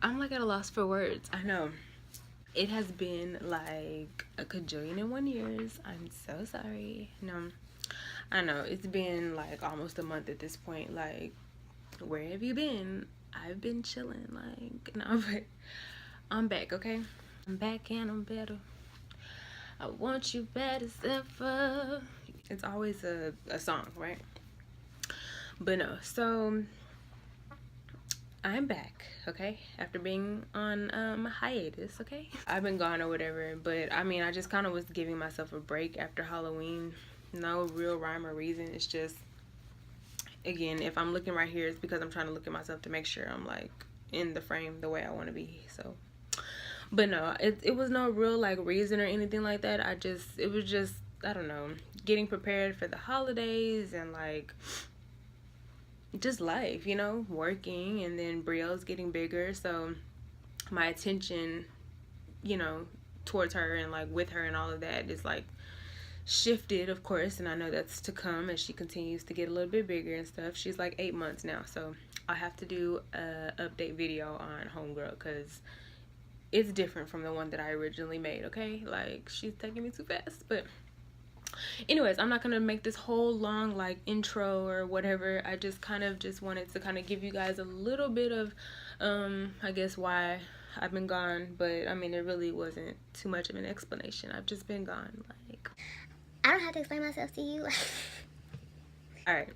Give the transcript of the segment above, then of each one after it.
I'm like at a loss for words. I know. It has been like a cajillion and 1 years. I'm so sorry. No, I know. It's been like almost a month at this point. Like, where have you been? I've been chilling. Like, no, but I'm back, okay? I'm back and I'm better. I want you better as ever. It's always a song, right? But no, so I'm back, okay? After being on hiatus, okay? I've been gone or whatever, but I mean, I just kind of was giving myself a break after Halloween. No real rhyme or reason. It's just, again, if I'm looking right here, it's because I'm trying to look at myself to make sure I'm like in the frame the way I want to be. So, but no, it was no real like reason or anything like that. It was just, I don't know, getting prepared for the holidays and like just life, you know, working, and then Brielle's getting bigger, so my attention, you know, towards her and like with her and all of that is like shifted, of course, and I know that's to come as she continues to get a little bit bigger and stuff. She's like 8 months now, so I have to do a update video on Homegirl because it's different from the one that I originally made, okay? Like, she's taking me too fast, but anyways, I'm not gonna make this whole long like intro or whatever. I just kind of just wanted to kind of give you guys a little bit of I guess why I've been gone, but I mean, it really wasn't too much of an explanation. I've just been gone. Like, I don't have to explain myself to you. all right,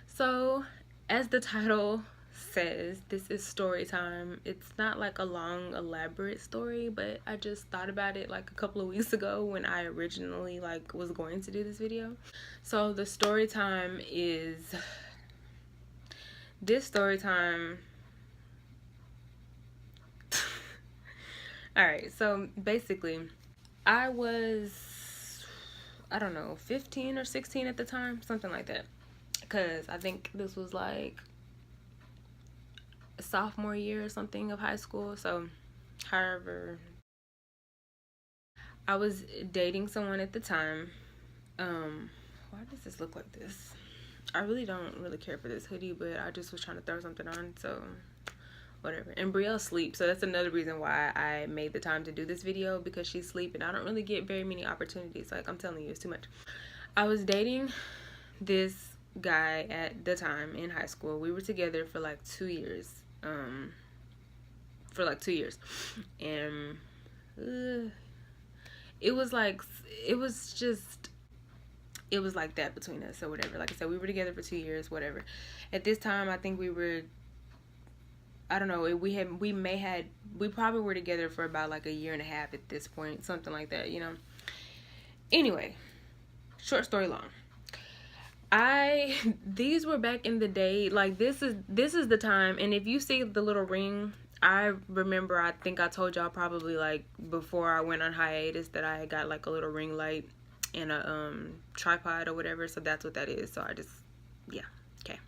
so as the title says, this is story time. It's not like a long elaborate story, but I just thought about it like a couple of weeks ago when I originally like was going to do this video. So the story time is this story time. All right, so basically I was, I don't know, 15 or 16 at the time, something like that, because I think this was like sophomore year or something of high school. So however, I was dating someone at the time. Why does this look like this? I really don't really care for this hoodie, but I just was trying to throw something on, so whatever. And Brielle sleeps, so that's another reason why I made the time to do this video, because she's sleeping. I don't really get very many opportunities. Like, I'm telling you, it's too much. I was dating this guy at the time in high school. We were together for like 2 years. For like 2 years, and it was like, it was like that between us or whatever. Like I said, we were together for 2 years, whatever. At this time, I think we were, I don't know, we probably were together for about like a year and a half at this point, something like that, you know. Anyway, short story long, these were back in the day. Like, this is the time, and if you see the little ring, I remember, I think I told y'all probably like before I went on hiatus that I got like a little ring light and a tripod or whatever, so that's what that is. So I just, yeah, okay.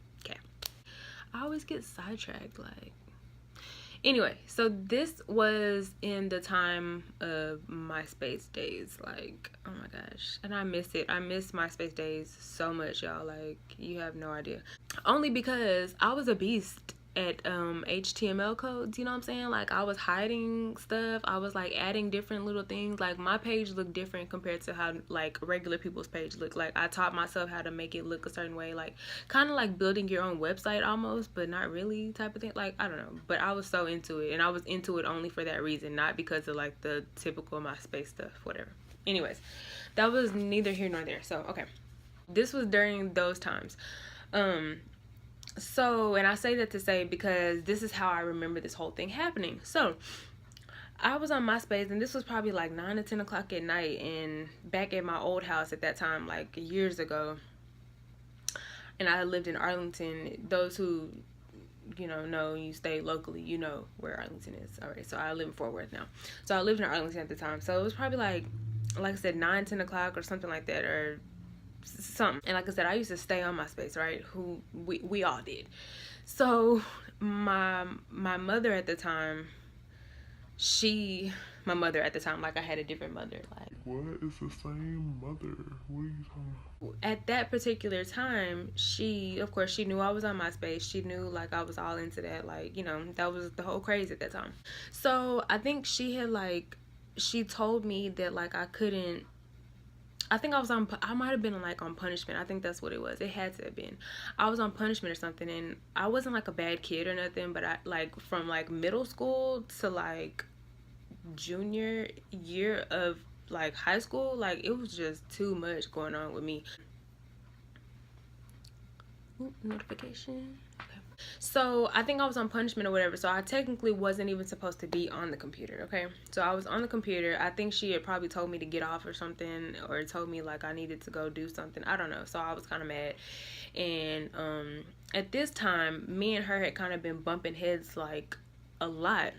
I always get sidetracked, like, anyway, so this was in the time of MySpace days. Like, oh my gosh, and I miss it. I miss MySpace days so much, y'all. Like, you have no idea. Only because I was a beast at HTML codes, you know what I'm saying? Like, I was hiding stuff. I was like adding different little things. Like, my page looked different compared to how like regular people's page look. Like, I taught myself how to make it look a certain way, like kind of like building your own website almost, but not really, type of thing. Like, I don't know, but I was so into it, and I was into it only for that reason, not because of like the typical MySpace stuff, whatever. Anyways, that was neither here nor there. So okay, this was during those times. So, and I say that to say, because this is how I remember this whole thing happening. So I was on MySpace, and this was probably like 9 to 10 o'clock at night, and back at my old house at that time, like years ago. And I lived in Arlington. Those who, you know you stay locally, you know where Arlington is. All right, so I live in Fort Worth now. So I lived in Arlington at the time. So it was probably like I said, 9, 10 o'clock or something like that, or something. And like I said, I used to stay on MySpace, right? We all did. So my mother at the time, my mother at the time, like I had a different mother. Like, what is the same mother? What are you talking about? At that particular time, of course, she knew I was on MySpace. She knew like I was all into that. Like, that was the whole craze at that time. So I think she told me that like I couldn't. I think I might have been like on punishment. I think that's what it was. It had to have been. I was on punishment or something, and I wasn't like a bad kid or nothing, but I like from like middle school to like junior year of like high school, like it was just too much going on with me. Ooh, notification. Okay. So I think I was on punishment or whatever, so I technically wasn't even supposed to be on the computer. Okay, so I was on the computer. I think she had probably told me to get off or something, or told me like I needed to go do something. I don't know. So I was kind of mad, and at this time me and her had kind of been bumping heads like a lot.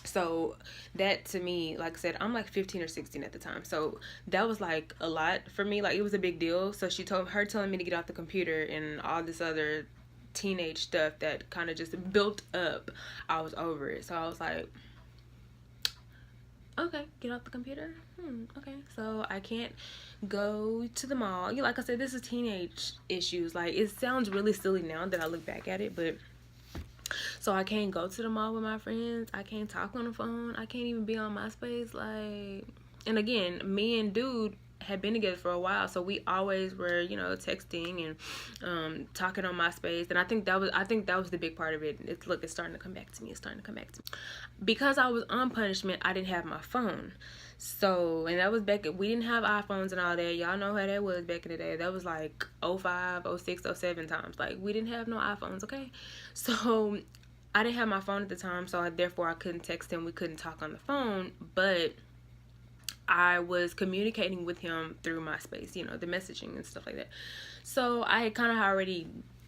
So that to me, like I said, I'm like 15 or 16 at the time, so that was like a lot for me. Like it was a big deal. So telling me to get off the computer and all this other teenage stuff that kind of just built up, I was over it. So I was like, okay, get off the computer. Okay, so I can't go to the mall. Like I said, this is teenage issues. Like it sounds really silly now that I look back at it, but so I can't go to the mall with my friends. I can't talk on the phone. I can't even be on MySpace. Like, and again, me and dude had been together for a while, so we always were, texting and talking on MySpace. And I think that was the big part of it. It's starting to come back to me. Because I was on punishment, I didn't have my phone. So, and that was we didn't have iPhones and all that. Y'all know how that was back in the day. That was like 05, 06, 07 times. Like, we didn't have no iPhones, okay? So, I didn't have my phone at the time, so therefore I couldn't text him. We couldn't talk on the phone, but I was communicating with him through MySpace, the messaging and stuff like that. So, I had kind of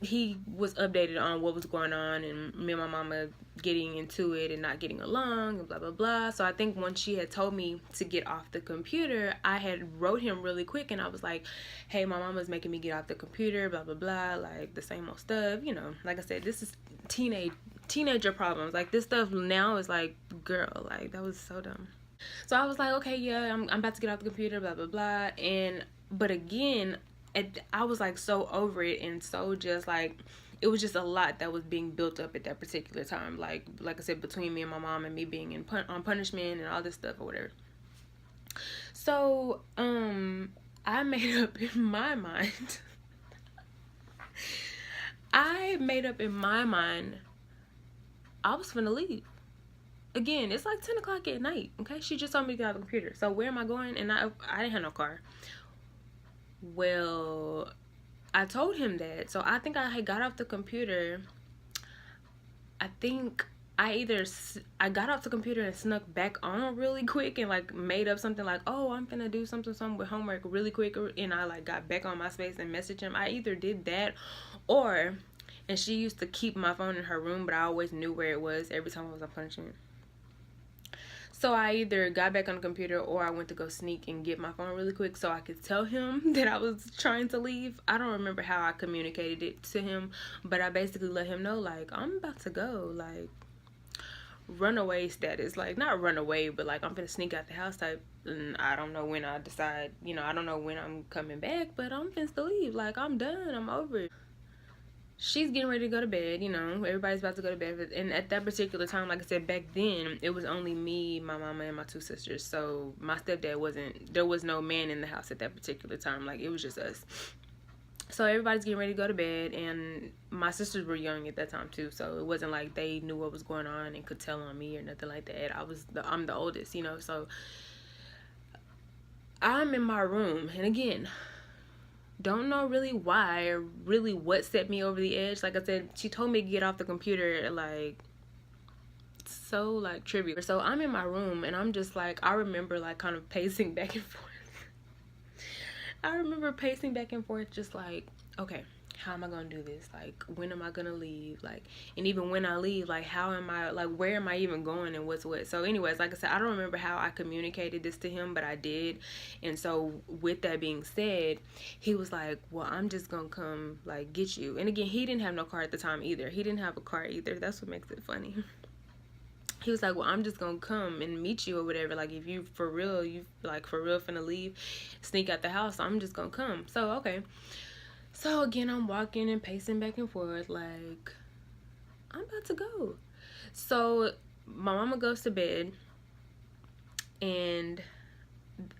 he was updated on what was going on, and me and my mama getting into it and not getting along and blah blah blah. So I think once she had told me to get off the computer, I had wrote him really quick, and I was like, hey, my mama's making me get off the computer, blah blah blah, like the same old stuff. Like I said, this is teenager problems. Like this stuff now is like, girl, like that was so dumb. So I was like, okay, yeah, I'm about to get off the computer, blah blah blah. But again, I was like so over it, and so just like it was just a lot that was being built up at that particular time. Like I said, between me and my mom and me being on punishment and all this stuff or whatever. So I made up in my mind. I was finna leave. Again, it's like 10 o'clock at night. Okay, she just told me to get out of the computer. So where am I going? And I didn't have no car. Well, I told him that. So I think I had got off the computer. I think I got off the computer and snuck back on really quick and like made up something like, oh, I'm gonna do something with homework really quick, and I like got back on MySpace and messaged him. I either did that, and she used to keep my phone in her room, but I always knew where it was every time I was on punishment. So I either got back on the computer or I went to go sneak and get my phone really quick so I could tell him that I was trying to leave. I don't remember how I communicated it to him, but I basically let him know, like, I'm about to go, like, runaway status. Like, not run away, but like I'm gonna sneak out the house type. And I don't know when I decide, I don't know when I'm coming back, but I'm finna leave. Like, I'm done. I'm over it. She's getting ready to go to bed, everybody's about to go to bed. And at that particular time, like I said, back then, it was only me, my mama, and my two sisters. So my stepdad there was no man in the house at that particular time. Like, it was just us. So everybody's getting ready to go to bed, and my sisters were young at that time too. So it wasn't like they knew what was going on and could tell on me or nothing like that. I'm the oldest, so I'm in my room. And again, don't know really why or really what set me over the edge. Like I said, she told me to get off the computer, like, so like trivial. So I'm in my room, and I'm just like, I remember like kind of pacing back and forth. I remember pacing back and forth, just like, okay, how am I gonna do this? Like, when am I gonna leave? Like, and even when I leave, like, how am I, like, where am I even going and what's what? So anyways, like I said, I don't remember how I communicated this to him, but I did. And so with that being said, he was like, well, I'm just gonna come, like, get you. And again, he didn't have no car at the time either. He didn't have a car either. That's what makes it funny. he was like, well, I'm just gonna come and meet you or whatever. Like, if you for real finna leave, sneak out the house, I'm just gonna come. So, okay. So, again, I'm walking and pacing back and forth like, I'm about to go. So, my mama goes to bed, and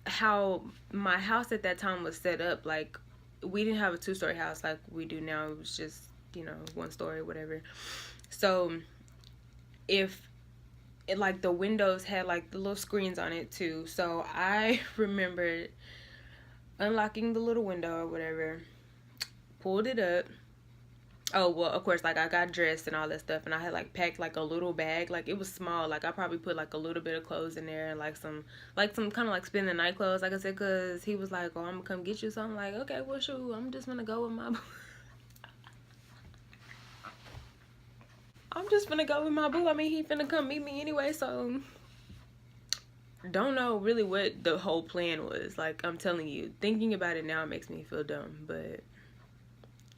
how my house at that time was set up, like, we didn't have a 2-story house like we do now. It was just, 1 story, whatever. So, like, the windows had like the little screens on it too. So I remember unlocking the little window or whatever, pulled it up. Oh, well, of course, like, I got dressed and all that stuff, and I had like packed like a little bag. Like, it was small. Like, I probably put like a little bit of clothes in there, and like some kind of like spend the night clothes, like I said, because he was like, oh, I'm gonna come get you. So I'm like, okay, well, shoot, I'm just gonna go with my I'm just gonna go with my boo. I mean, he finna come meet me anyway, so don't know really what the whole plan was. Like, I'm telling you, thinking about it now makes me feel dumb, but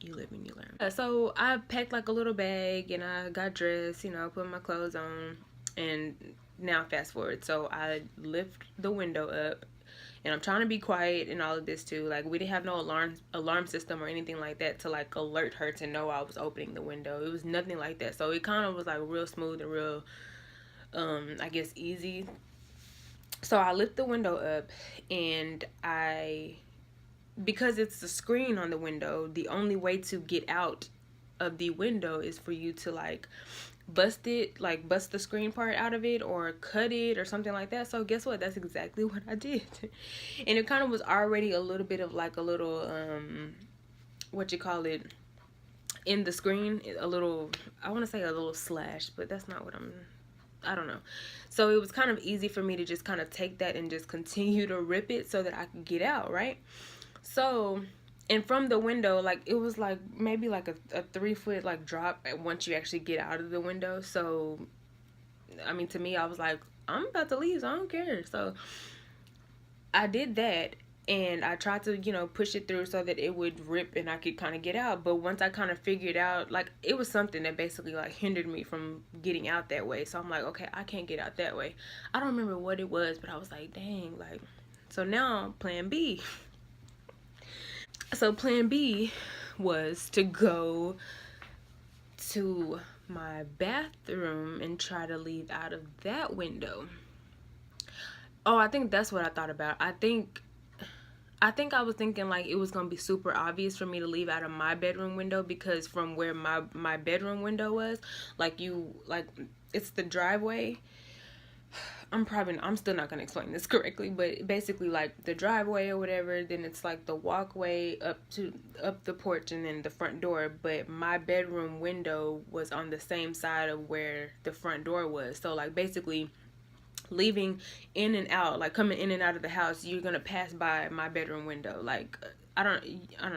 you live and you learn. So I packed like a little bag, and I got dressed, put my clothes on, and now fast forward. So I lift the window up, and I'm trying to be quiet and all of this too. Like, we didn't have no alarm system or anything like that to like alert her to know I was opening the window. It was nothing like that. So it kind of was like real smooth and real, I guess, easy. So I lift the window up, and because it's the screen on the window, the only way to get out of the window is for you to like bust the screen part out of it or cut it or something like that. So guess what? That's exactly what I did. And it kind of was already a little bit of like a little in the screen, a little, I want to say a little slash, but that's not what I don't know. So it was kind of easy for me to just kind of take that and just continue to rip it so that I could get out, right? So, and from the window, like, it was like maybe like a 3-foot like drop once you actually get out of the window. So, I mean, to me, I was like, I'm about to leave, so I don't care. So I did that, and I tried to, push it through so that it would rip and I could kind of get out. But once I kind of figured out, like, it was something that basically like hindered me from getting out that way. So I'm like, okay, I can't get out that way. I don't remember what it was, but I was like, dang, like, so now plan B. So plan B was to go to my bathroom and try to leave out of that window. Oh, I think that's what I thought about. I think I was thinking like it was gonna be super obvious for me to leave out of my bedroom window, because from where my bedroom window was, like, it's the driveway. I'm still not gonna explain this correctly, but basically, like, the driveway or whatever, then it's like the walkway up the porch and then the front door. But my bedroom window was on the same side of where the front door was. So like, basically, leaving in and out, like coming in and out of the house, you're gonna pass by my bedroom window. Like, I don't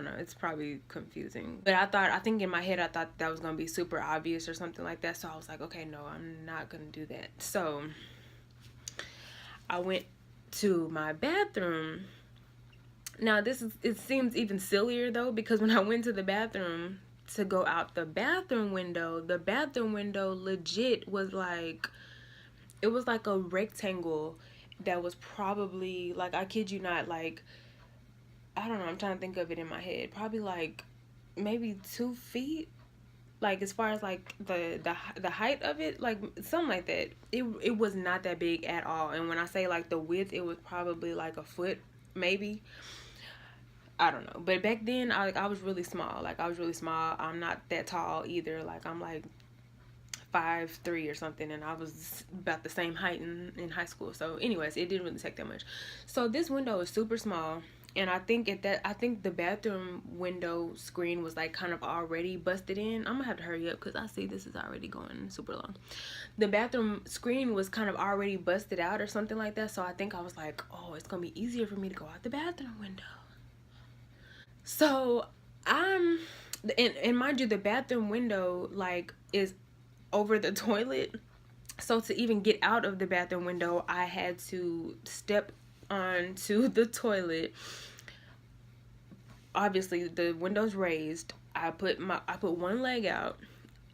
know, it's probably confusing, but I think in my head I thought that was gonna be super obvious or something like that. So I was like, okay, no, I'm not gonna do that. So I went to my bathroom. Now it seems even sillier though, because when I went to the bathroom to go out the bathroom window legit was like, it was like a rectangle that was probably, like, I kid you not, like, I don't know, I'm trying to think of it in my head, probably like maybe 2 feet, like, as far as like the height of it, like something like that. It was not that big at all. And when I say like the width, it was probably like a foot, maybe. I don't know. But back then, I was really small. Like, I was really small. I'm not that tall either. Like, I'm like 5'3" or something, and I was about the same height in high school. So anyways, it didn't really take that much. So this window is super small, and I think the bathroom window screen was like kind of already busted in. I'm gonna have to hurry up because I see this is already going super long. The bathroom screen was kind of already busted out or something like that. So I think I was like, oh, it's gonna be easier for me to go out the bathroom window. So and mind you, the bathroom window like is over the toilet. So to even get out of the bathroom window, I had to step onto the toilet. Obviously the window's raised. I put one leg out,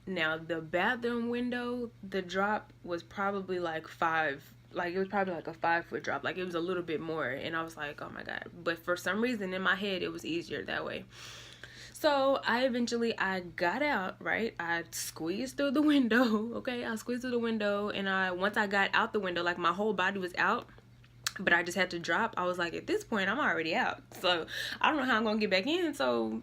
Now the bathroom window, the drop was probably like 5, like it was probably like a 5-foot drop, like it was a little bit more, and I was like, oh my god. But for some reason in my head it was easier that way. So I got out, right? I squeezed through the window. Okay, I squeezed through the window, and once I got out the window, like my whole body was out, but I just had to drop. I was like, at this point I'm already out, so I don't know how I'm gonna get back in. So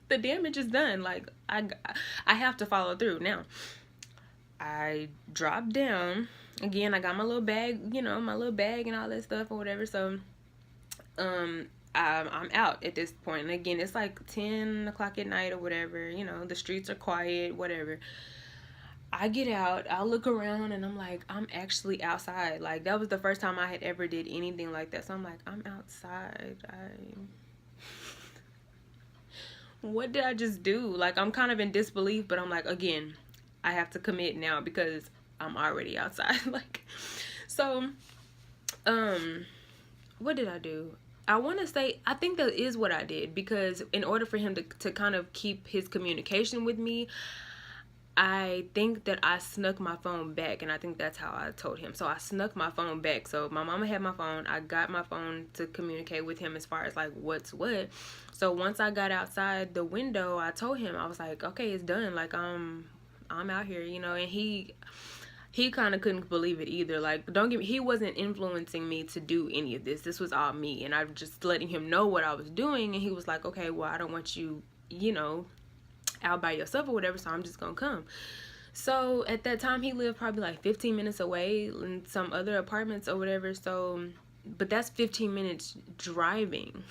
the damage is done. Like I have to follow through. Now I dropped down again. I got my little bag, you know, my little bag and all that stuff or whatever. So I'm out at this point. And again, it's like 10 o'clock at night or whatever, you know, the streets are quiet, whatever. I get out, I look around, and I'm like, I'm actually outside. Like, that was the first time I had ever did anything like that. So I'm like, I'm outside. What did I just do? Like, I'm kind of in disbelief, but I'm like, again, I have to commit now because I'm already outside. Like, so, what did I do? I want to say, I think that is what I did, because in order for him to kind of keep his communication with me, I think that I snuck my phone back, and I think that's how I told him. So I snuck my phone back. So my mama had my phone. I got my phone to communicate with him as far as like what's what. So once I got outside the window, I told him, I was like, okay, it's done. Like I'm out here, you know. And he kind of couldn't believe it either. Like, don't get me, he wasn't influencing me to do any of this. This was all me, and I was just letting him know what I was doing. And he was like, okay, well, I don't want you, you know, out by yourself or whatever, so I'm just gonna come. So at that time he lived probably like 15 minutes away in some other apartments or whatever. So, but that's 15 minutes driving.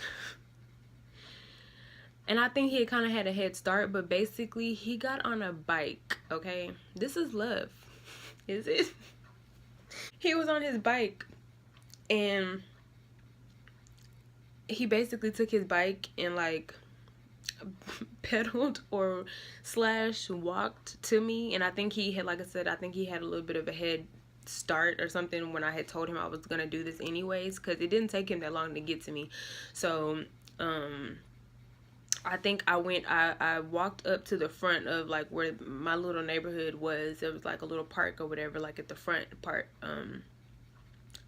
And I think he had kind of had a head start, but basically he got on a bike. Okay, this is love, is it? He was on his bike, and he basically took his bike and like pedaled or slash walked to me. And I think he had, like I said, I think he had a little bit of a head start or something when I had told him I was gonna do this anyways, because it didn't take him that long to get to me. So I think I walked up to the front of like where my little neighborhood was. It was like a little park or whatever, like at the front part.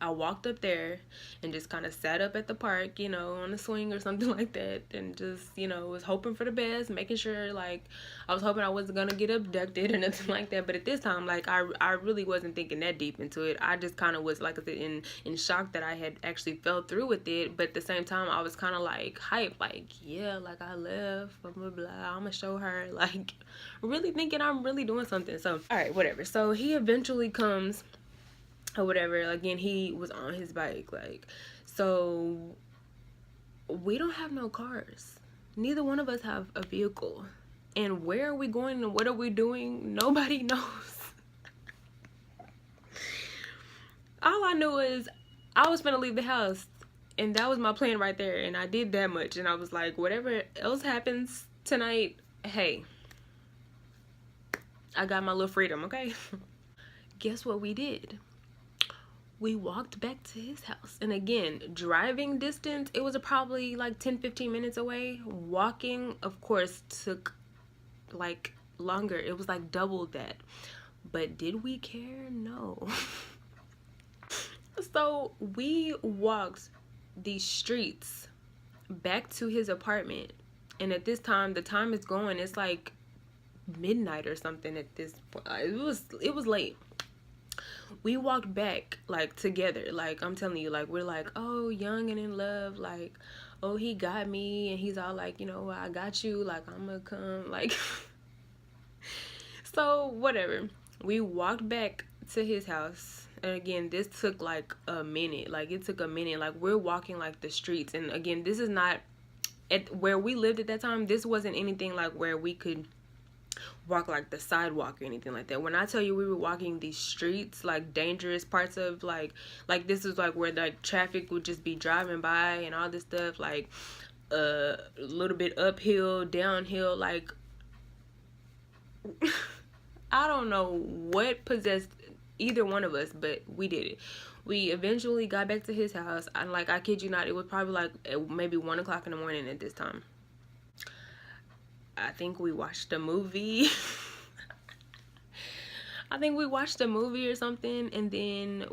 I walked up there and just kind of sat up at the park, you know, on a swing or something like that, and just, you know, was hoping for the best, making sure, like, I was hoping I wasn't gonna get abducted or nothing like that. But at this time, like, I really wasn't thinking that deep into it. I just kind of was, like I said, in shock that I had actually fell through with it. But at the same time, I was kind of like hyped, like, yeah, like, I left, blah blah blah, I'm gonna show her, like, really thinking I'm really doing something. So all right, whatever. So he eventually comes or whatever. Again, he was on his bike, like, so we don't have no cars. Neither one of us have a vehicle, and where are we going and what are we doing? Nobody knows. All I knew is I was gonna leave the house, and that was my plan right there, and I did that much. And I was like, whatever else happens tonight, hey, I got my little freedom, okay? Guess what we did? We walked back to his house. And again, driving distance, it was probably like 10-15 minutes away. Walking, of course, took like longer. It was like double that. But did we care? No. So we walked these streets back to his apartment. And at this time, the time is going, it's like midnight or something at this point. It was late. We walked back like together. Like, I'm telling you, like, we're like, oh, young and in love, like, oh, he got me, and he's all like, you know, I got you, like, I'm gonna come, like. So whatever, we walked back to his house. And again, this took like a minute. Like, it took a minute. Like, we're walking like the streets. And again, this is not at where we lived at that time. This wasn't anything like where we could walk like the sidewalk or anything like that. When I tell you we were walking these streets, like dangerous parts of like this is like where like traffic would just be driving by and all this stuff, like a little bit uphill, downhill, like I don't know what possessed either one of us, but we did it. We eventually got back to his house. And like, I kid you not, it was probably like maybe 1 o'clock in the morning at this time. I think we watched a movie. I think we watched a movie or something, and then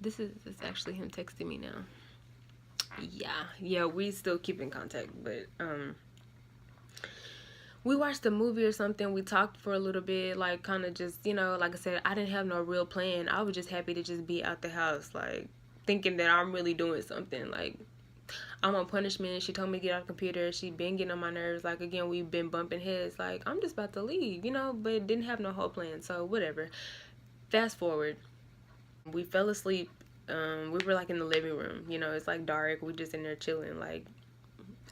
this is actually him texting me now. Yeah, we still keep in contact, but we watched a movie or something. We talked for a little bit, like kind of just, like I said, I didn't have no real plan. I was just happy to just be out the house, like thinking that I'm really doing something. Like, I'm on punishment. She told me to get off the computer. She been getting on my nerves. Like, again, we've been bumping heads. Like, I'm just about to leave, but didn't have no whole plan. So whatever. Fast forward, we fell asleep. We were like in the living room. It's like dark. We just in there chilling. Like,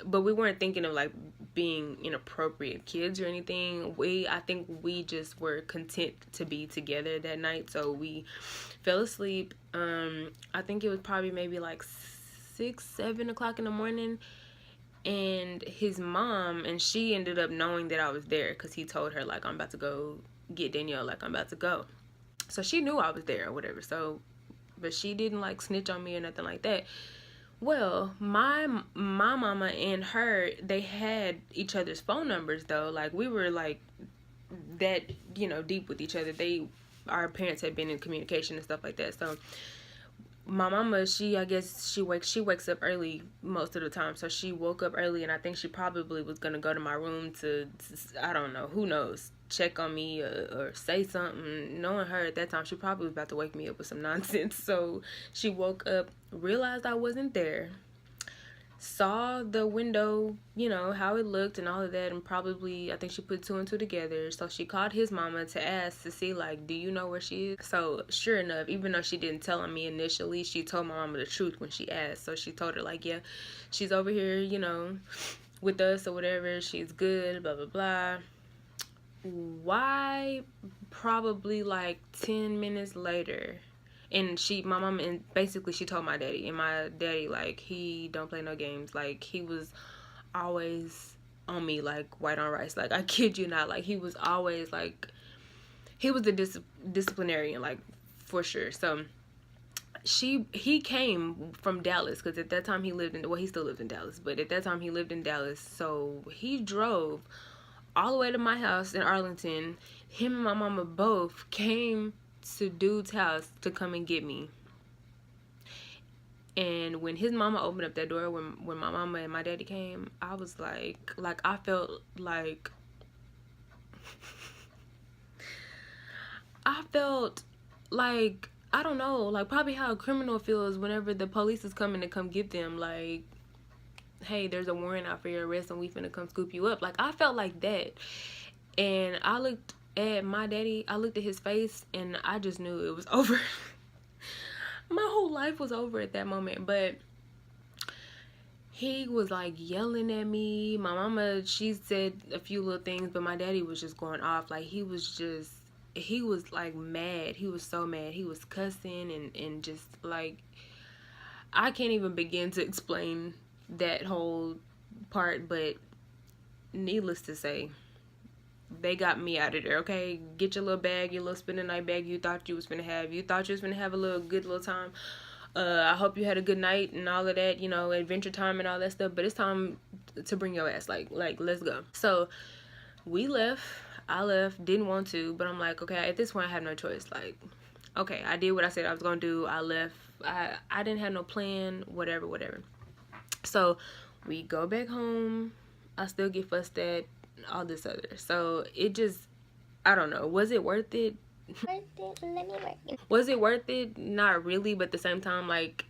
but we weren't thinking of like being inappropriate kids or anything. I think we just were content to be together that night. So we fell asleep. I think it was probably maybe like 6-7 o'clock in the morning, and his mom, and she ended up knowing that I was there because he told her, like, I'm about to go get Danielle, like, I'm about to go. So she knew I was there or whatever. So, but she didn't like snitch on me or nothing like that. Well, my mama and her, they had each other's phone numbers though. Like, we were like that, deep with each other. Our parents had been in communication and stuff like that. So my mama, I guess she wakes up early most of the time. So she woke up early, and I think she probably was gonna go to my room to I don't know, who knows, check on me or say something. Knowing her at that time, she probably was about to wake me up with some nonsense. So she woke up, realized I wasn't there, saw the window, how it looked and all of that, and probably, I think she put 2 and 2 together. So she called his mama to ask to see, like, do you know where she is? So sure enough, even though she didn't tell me initially, she told my mama the truth when she asked. So she told her, like, yeah, she's over here, with us or whatever, she's good, blah blah blah. Why? Probably like 10 minutes later, and my mom, and basically she told my daddy, and my daddy, like, he don't play no games. Like, he was always on me like white on rice. Like, I kid you not. Like, he was always like, he was the disciplinarian, like, for sure. So he came from Dallas, because at that time he still lives in Dallas, but at that time he lived in Dallas. So he drove all the way to my house in Arlington. Him and my mama both came to dude's house to come and get me. And when his mama opened up that door, when my mama and my daddy came, I was like I felt like I don't know, like probably how a criminal feels whenever the police is coming to come get them. Like, hey, there's a warrant out for your arrest and we finna come scoop you up. Like, I felt like that. And I looked at my daddy, I looked at his face, and I just knew it was over. My whole life was over at that moment. But he was like yelling at me. My mama, she said a few little things, but my daddy was just going off. Like, he was like mad. He was so mad. He was cussing and just like, I can't even begin to explain that whole part, but needless to say, they got me out of there. Okay, get your little bag, your little spend the night bag you thought you was gonna have. You thought you was gonna have a good little time. I hope you had a good night and all of that, adventure time and all that stuff, but it's time to bring your ass, like let's go. So we left. I left, didn't want to, but I'm like, okay, at this point I have no choice. Like, okay, I did what I said I was gonna do. I left. I didn't have no plan, whatever. So we go back home. I still get fussed at, all this other. So it just, I don't know. Was it worth it? Was it worth it? Not really, but at the same time, like,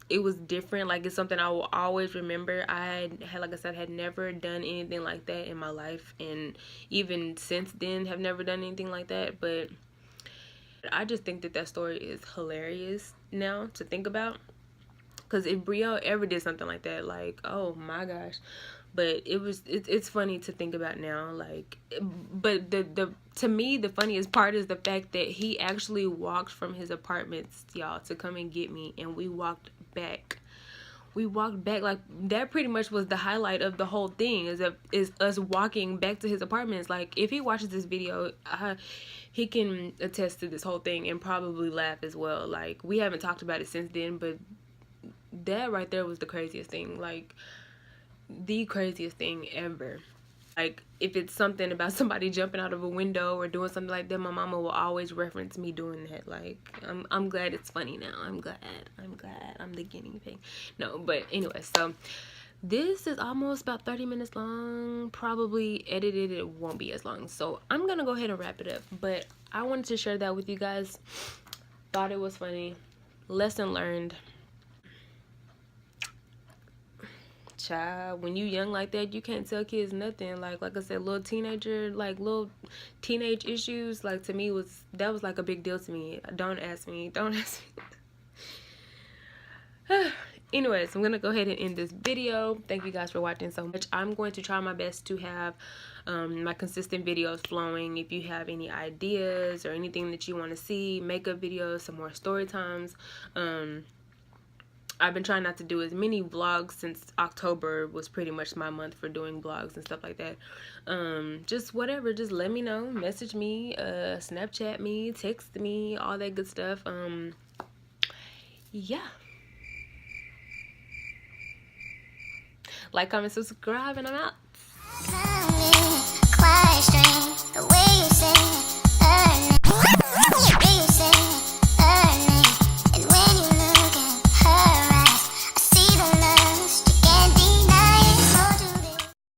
it was different. Like, it's something I will always remember. I had, like I said, had never done anything like that in my life, and even since then have never done anything like that. But I just think that story is hilarious now to think about, because if Brielle ever did something like that, like, oh my gosh. But it's funny to think about now. Like, but the to me the funniest part is the fact that he actually walked from his apartments, y'all, to come and get me, and we walked back. Like, that pretty much was the highlight of the whole thing, is us walking back to his apartments. Like, if he watches this video, he can attest to this whole thing and probably laugh as well. Like, we haven't talked about it since then, but that right there was the craziest thing. Like, the craziest thing ever. Like, if it's something about somebody jumping out of a window or doing something like that, my mama will always reference me doing that. Like, I'm glad it's funny now. I'm glad I'm the guinea pig. No, but anyway, so this is almost about 30 minutes long. Probably edited, it won't be as long. So I'm gonna go ahead and wrap it up. But I wanted to share that with you guys. Thought it was funny. Lesson learned. Child, when you young like that, you can't tell kids nothing. Like I said, little teenage issues, like, to me, that was like a big deal to me. Don't ask me. Anyways, I'm gonna go ahead and end this video. Thank you guys for watching so much. I'm going to try my best to have my consistent videos flowing. If you have any ideas or anything that you want to see, makeup videos, some more story times, I've been trying not to do as many vlogs since October was pretty much my month for doing vlogs and stuff like that. Just whatever, just let me know. Message me, Snapchat me, text me, all that good stuff. Yeah. Like, comment, subscribe, and I'm out.